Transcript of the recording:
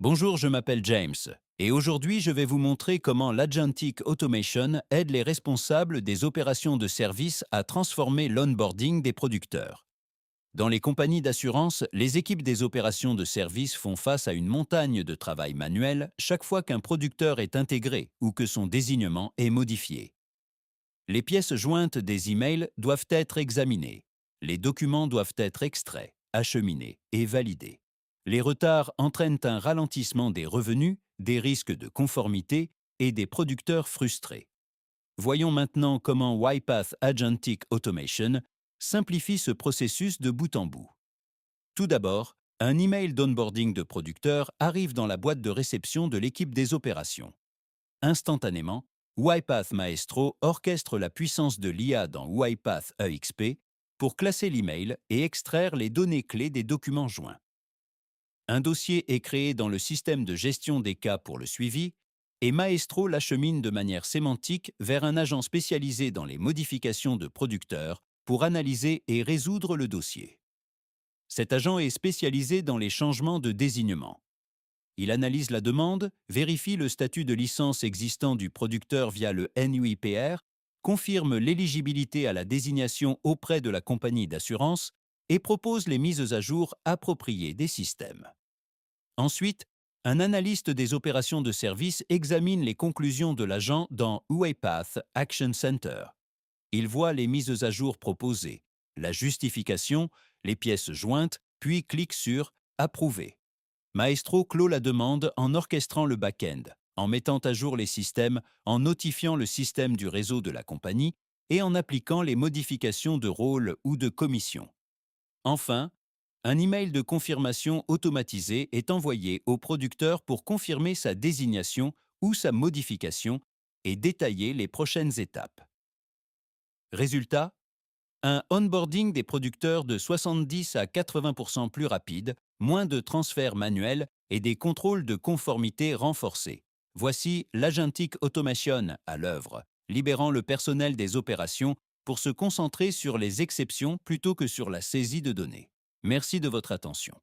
Bonjour, je m'appelle James et aujourd'hui je vais vous montrer comment l'Agentic Automation aide les responsables des opérations de service à transformer l'onboarding des producteurs. Dans les compagnies d'assurance, les équipes des opérations de service font face à une montagne de travail manuel chaque fois qu'un producteur est intégré ou que son désignement est modifié. Les pièces jointes des emails doivent être examinées. Les documents doivent être extraits, acheminés et validés. Les retards entraînent un ralentissement des revenus, des risques de conformité et des producteurs frustrés. Voyons maintenant comment UiPath Agentic Automation simplifie ce processus de bout en bout. Tout d'abord, un email d'onboarding de producteur arrive dans la boîte de réception de l'équipe des opérations. Instantanément, UiPath Maestro orchestre la puissance de l'IA dans UiPath EXP pour classer l'email et extraire les données clés des documents joints. Un dossier est créé dans le système de gestion des cas pour le suivi et Maestro l'achemine de manière sémantique vers un agent spécialisé dans les modifications de producteurs pour analyser et résoudre le dossier. Cet agent est spécialisé dans les changements de désignement. Il analyse la demande, vérifie le statut de licence existant du producteur via le NUIPR, confirme l'éligibilité à la désignation auprès de la compagnie d'assurance et propose les mises à jour appropriées des systèmes. Ensuite, un analyste des opérations de service examine les conclusions de l'agent dans UiPath Action Center. Il voit les mises à jour proposées, la justification, les pièces jointes, puis clique sur « Approuver ». Maestro clôt la demande en orchestrant le back-end, en mettant à jour les systèmes, en notifiant le système du réseau de la compagnie et en appliquant les modifications de rôle ou de commission. Enfin, un email de confirmation automatisé est envoyé au producteur pour confirmer sa désignation ou sa modification et détailler les prochaines étapes. Résultat, un onboarding des producteurs de 70 à 80% plus rapide, moins de transferts manuels et des contrôles de conformité renforcés. Voici l'Agentic Automation à l'œuvre, libérant le personnel des opérations pour se concentrer sur les exceptions plutôt que sur la saisie de données. Merci de votre attention.